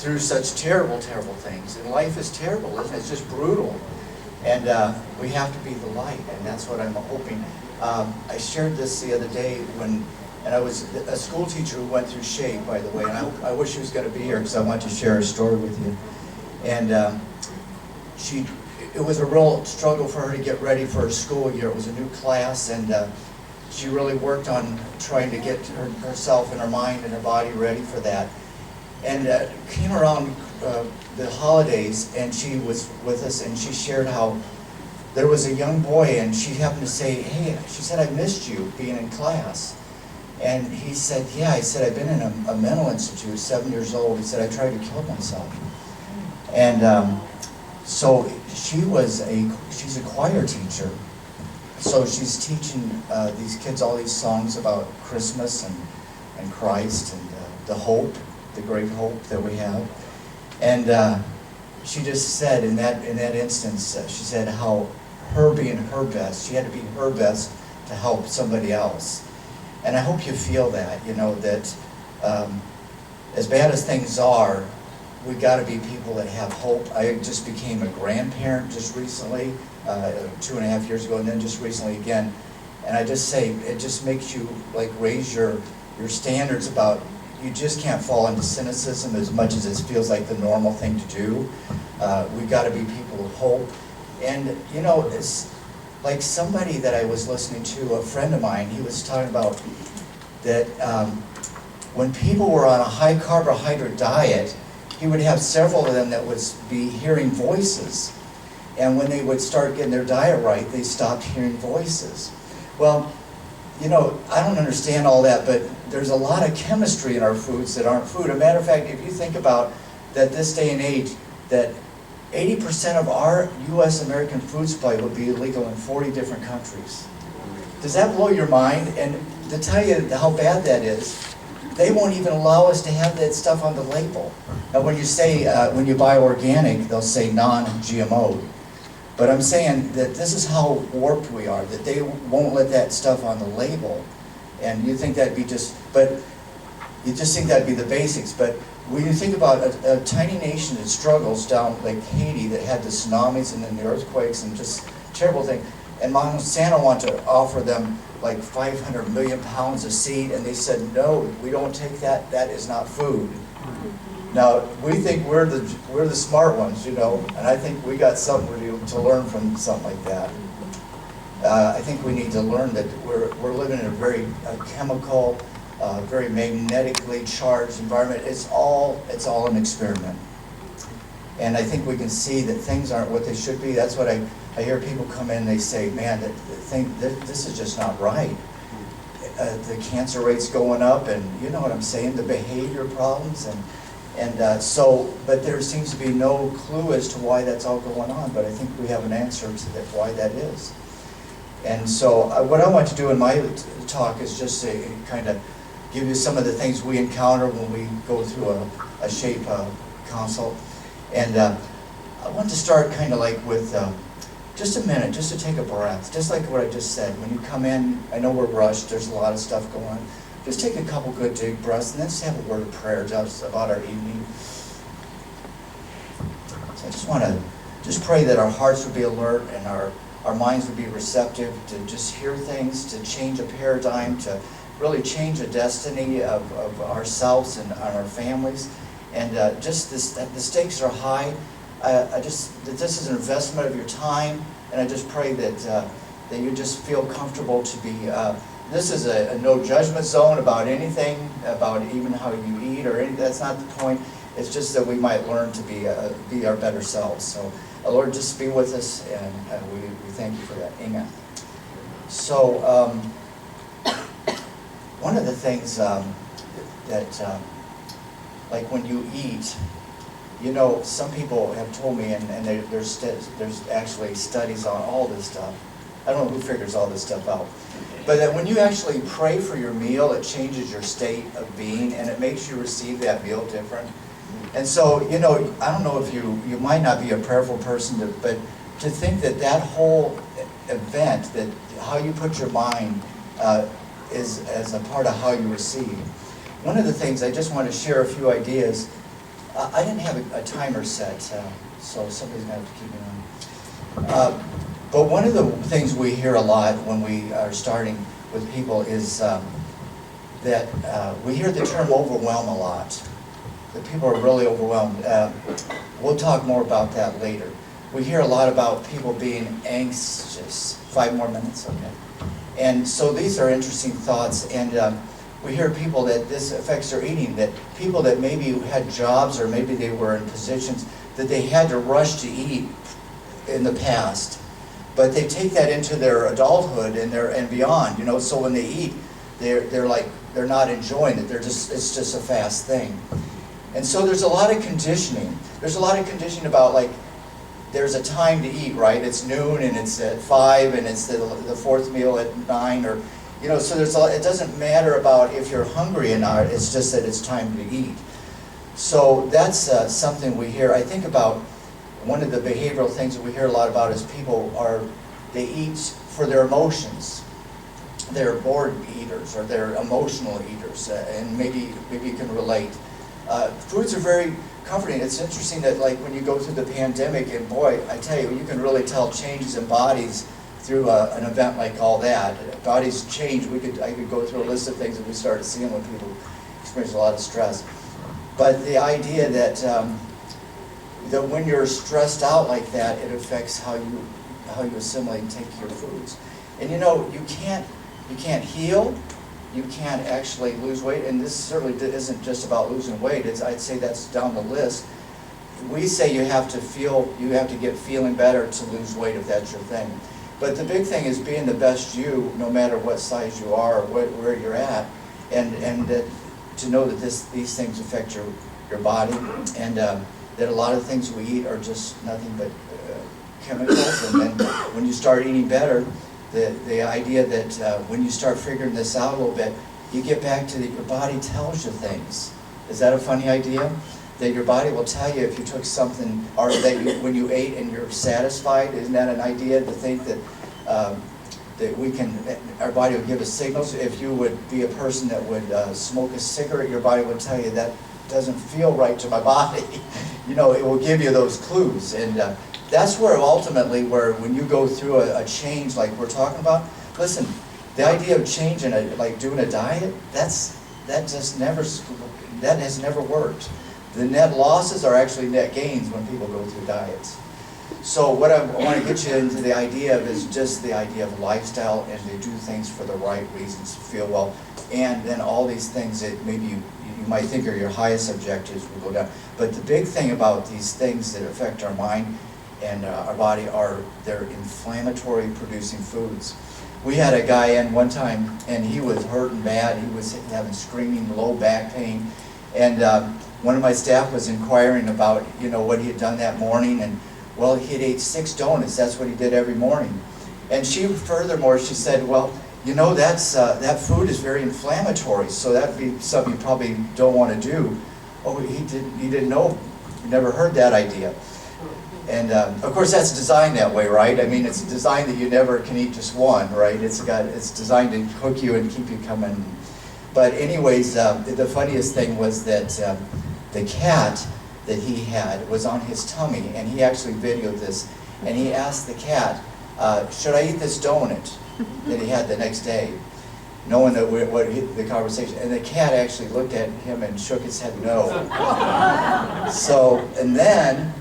through such terrible, terrible things. And life is terrible, isn't it? It's just brutal. And we have to be the light, and that's what I'm hoping. I shared this the other day and I was a school teacher who went through SHAPE, by the way, and I wish she was going to be here because I want to share a story with you. And it was a real struggle for her to get ready for her school year. It was a new class, and she really worked on trying to get herself and her mind and her body ready for that. And came around the holidays, and she was with us, and she shared how there was a young boy, and she happened to say, hey, she said, I missed you being in class. And he said, yeah. I said, I've been in a mental institute, 7 years old. He said, I tried to kill myself. And so she's a choir teacher. So she's teaching these kids all these songs about Christmas and Christ and the hope, the great hope that we have. And she just said in that instance, she said how her being her best, she had to be her best to help somebody else. And I hope you feel that, that as bad as things are, we got to be people that have hope. I just became a grandparent just recently, 2.5 years ago, and then just recently again. And I just say, it just makes you like raise your standards about, you just can't fall into cynicism as much as it feels like the normal thing to do. We've got to be people of hope. And it's like somebody that I was listening to, a friend of mine, he was talking about that when people were on a high carbohydrate diet, he would have several of them that would be hearing voices. And when they would start getting their diet right, they stopped hearing voices. Well, I don't understand all that, but there's a lot of chemistry in our foods that aren't food. As a matter of fact, if you think about that this day and age, that 80% of our U.S. American food supply would be illegal in 40 different countries. Does that blow your mind? And to tell you how bad that is, they won't even allow us to have that stuff on the label. Now when you say, when you buy organic, they'll say non-GMO. But I'm saying that this is how warped we are, that they won't let that stuff on the label. And you think that'd be you just think that'd be the basics. But when you think about a tiny nation that struggles down like Haiti, that had the tsunamis and then the earthquakes and just terrible thing, and Monsanto wanted to offer them like 500 million pounds of seed, and they said, no, we don't take that, that is not food. Now, we think we're the smart ones, and I think we got something to learn from something like that. I think we need to learn that we're living in a very chemical, very magnetically charged environment. It's all an experiment. And I think we can see that things aren't what they should be. That's what I hear people come in and they say, man, this is just not right. The cancer rate's going up, and you know what I'm saying, the behavior problems, but there seems to be no clue as to why that's all going on, but I think we have an answer to that, why that is. And so what I want to do in my talk is just to kind of give you some of the things we encounter when we go through a SHAPE consult. And I want to start kind of like with just a minute, just to take a breath, just like what I just said. When you come in, I know we're rushed, there's a lot of stuff going on. Just take a couple good deep breaths and then just have a word of prayer just about our evening. So I just want to pray that our hearts would be alert and our minds would be receptive to just hear things, to change a paradigm, to really change the destiny of ourselves and our families. And just the stakes are high. That this is an investment of your time, and I just pray that you just feel comfortable to be. This is a no judgment zone about anything, about even how you eat or anything. That's not the point. It's just that we might learn to be our better selves. So, Lord, just be with us, and we thank you for that. Amen. So, one of the things that like when you eat, some people have told me, and there's actually studies on all this stuff. I don't know who figures all this stuff out. But that when you actually pray for your meal, it changes your state of being, and it makes you receive that meal different. And so, I don't know if you might not be a prayerful person, but to think that whole event, that how you put your mind is as a part of how you receive. One of the things, I just want to share a few ideas. I didn't have a timer set, so somebody's going to have to keep me on. But one of the things we hear a lot when we are starting with people is that we hear the term overwhelm a lot. That people are really overwhelmed. We'll talk more about that later. We hear a lot about people being anxious. 5 more minutes, okay. And so these are interesting thoughts, and we hear people that this affects their eating, that people that maybe had jobs or maybe they were in positions that they had to rush to eat in the past, but they take that into their adulthood and beyond, you know, so when they eat, they're like, they're not enjoying it, it's just a fast thing. And so there's a lot of conditioning. There's a lot of conditioning about, like, there's a time to eat, right? It's noon and it's at 5 and it's the fourth meal at 9, or, you know, so it doesn't matter about if you're hungry or not, it's just that it's time to eat. So that's something we hear. I think about one of the behavioral things that we hear a lot about is they eat for their emotions. They're bored eaters or they're emotional eaters, and maybe you can relate. Foods are very comforting. It's interesting that, like, when you go through the pandemic, and boy, I tell you, you can really tell changes in bodies through an event like all that. Bodies change. I could go through a list of things that we started seeing when people experience a lot of stress. But the idea that when you're stressed out like that, it affects how you assimilate and take your foods. And you know, you can't heal. You can't actually lose weight, and this certainly isn't just about losing weight. I'd say that's down the list. We say you have to get feeling better to lose weight if that's your thing. But the big thing is being the best you, no matter what size you are or where you're at, and to know that these things affect your body, and that a lot of things we eat are just nothing but chemicals. And then when you start eating better, the idea that when you start figuring this out a little bit, you get back to that your body tells you things. Is that a funny idea? That your body will tell you if you took something, or that when you ate and you're satisfied. Isn't that an idea, to think that our body will give us signals? If you would be a person that would smoke a cigarette, your body would tell you that doesn't feel right to my body. You know, it will give you those clues. And that's where ultimately, when you go through a change like we're talking about, listen, the idea of changing, like doing a diet, that has never worked. The net losses are actually net gains when people go through diets. So what I want to get you into the idea of is just the idea of lifestyle, and to do things for the right reasons, to feel well, and then all these things that maybe you might think are your highest objectives will go down. But the big thing about these things that affect our mind and our body they're inflammatory producing foods. We had a guy in one time, and he was hurting bad. He was having screaming low back pain, and one of my staff was inquiring about, you know, what he had done that morning, and well, he had ate 6 donuts. That's what he did every morning. And furthermore, she said, well, you know, that food is very inflammatory, so that'd be something you probably don't want to do. Oh, he didn't know. He never heard that idea. And of course, that's designed that way, right? I mean, it's designed that you never can eat just one, right? It's designed to hook you and keep you coming. But anyways, the funniest thing was that the cat that he had was on his tummy, and he actually videoed this. And he asked the cat, "Should I eat this donut?" that he had the next day, knowing that what the conversation. And the cat actually looked at him and shook his head no. So, and then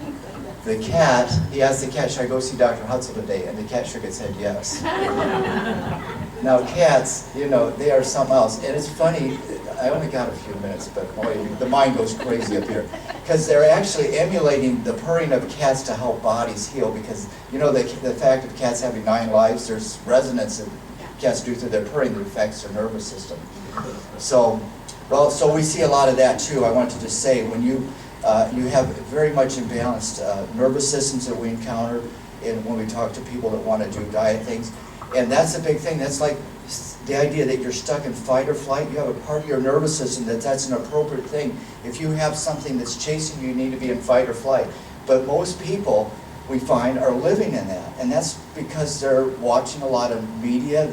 he asked the cat, "Should I go see Dr. Hutsell today?" And the cat shook its head yes. Now cats, you know, they are something else. And it's funny, I only got a few minutes, but boy, the mind goes crazy up here. Because they're actually emulating the purring of cats to help bodies heal. Because, you know, the fact of cats having 9 lives, there's resonance that cats do through their purring that affects their nervous system. So we see a lot of that too. I want to just say, when you have very much imbalanced nervous systems that we encounter when we talk to people that want to do diet things. And that's a big thing. That's like the idea that you're stuck in fight or flight. You have a part of your nervous system that's an appropriate thing. If you have something that's chasing you, you need to be in fight or flight. But most people, we find, are living in that. And that's because they're watching a lot of media.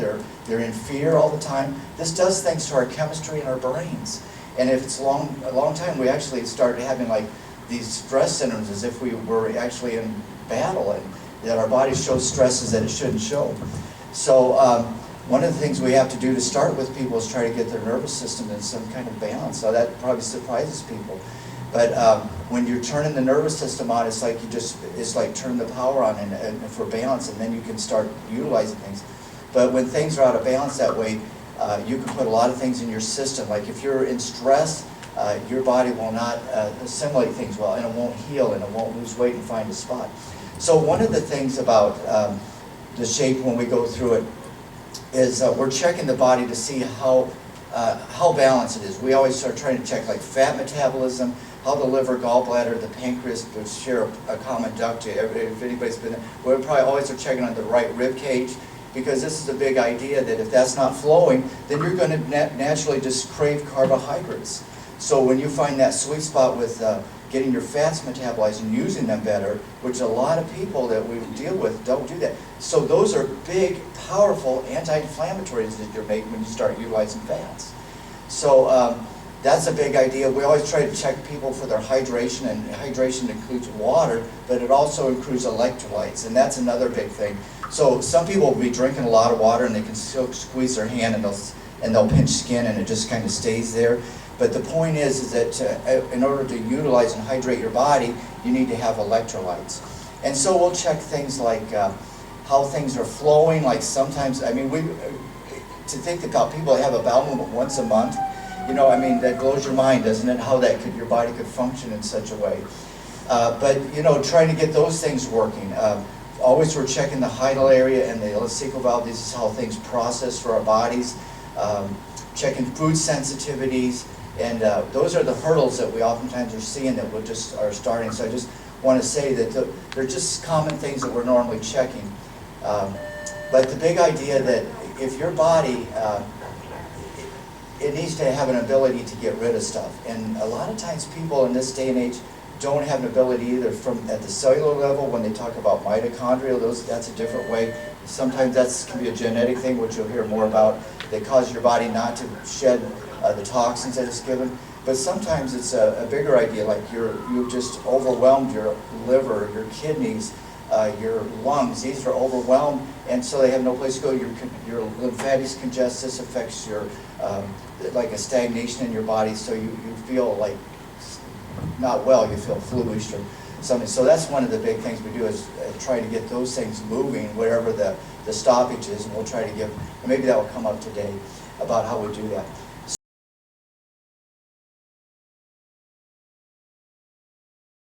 They're in fear all the time. This does things to our chemistry and our brains. And if it's a long time, we actually start having like these stress symptoms as if we were actually in battle, and that our body shows stresses that it shouldn't show. So one of the things we have to do to start with people is try to get their nervous system in some kind of balance. So that probably surprises people. But when you're turning the nervous system on, it's like it's like turning the power on and for balance, and then you can start utilizing things. But when things are out of balance that way, you can put a lot of things in your system. Like if you're in stress, your body will not assimilate things well, and it won't heal, and it won't lose weight and find a spot. So one of the things about the shape when we go through it is we're checking the body to see how balanced it is. We always start trying to check like fat metabolism, how the liver, gallbladder, the pancreas, which share a common duct. If anybody's been there, we probably always are checking on the right rib cage, because this is a big idea that if that's not flowing, then you're going to naturally just crave carbohydrates. So when you find that sweet spot with getting your fats metabolized and using them better, which a lot of people that we deal with don't do that. So those are big, powerful anti-inflammatories that you're making when you start utilizing fats. So that's a big idea. We always try to check people for their hydration, and hydration includes water, but it also includes electrolytes, and that's another big thing. So some people will be drinking a lot of water and they can still squeeze their hand and they'll pinch skin and it just kind of stays there. But the point is that in order to utilize and hydrate your body, you need to have electrolytes. And so we'll check things like how things are flowing. Like sometimes, I mean, to think about people that have a bowel movement once a month, you know, I mean, that blows your mind, doesn't it? How your body could function in such a way. But you know, trying to get those things working. Always we're checking the hiatal area and the ileocecal valve. This is how things process for our bodies. Checking food sensitivities. And those are the hurdles that we oftentimes are seeing that we just are starting. So I just want to say that they're just common things that we're normally checking. But the big idea that if your body, it needs to have an ability to get rid of stuff. And a lot of times people in this day and age don't have an ability either at the cellular level. When they talk about mitochondria, that's a different way. Sometimes that can be a genetic thing, which you'll hear more about, that cause your body not to shed the toxins that it's given. But sometimes it's a bigger idea, like you've just overwhelmed your liver, your kidneys, your lungs. These are overwhelmed, and so they have no place to go. Your lymphatics congest. This affects your like a stagnation in your body, so you feel like not well. You feel fluish or something. So that's one of the big things we do, is try to get those things moving, wherever the stoppage is, and we'll try to give. Maybe that will come up today about how we do that.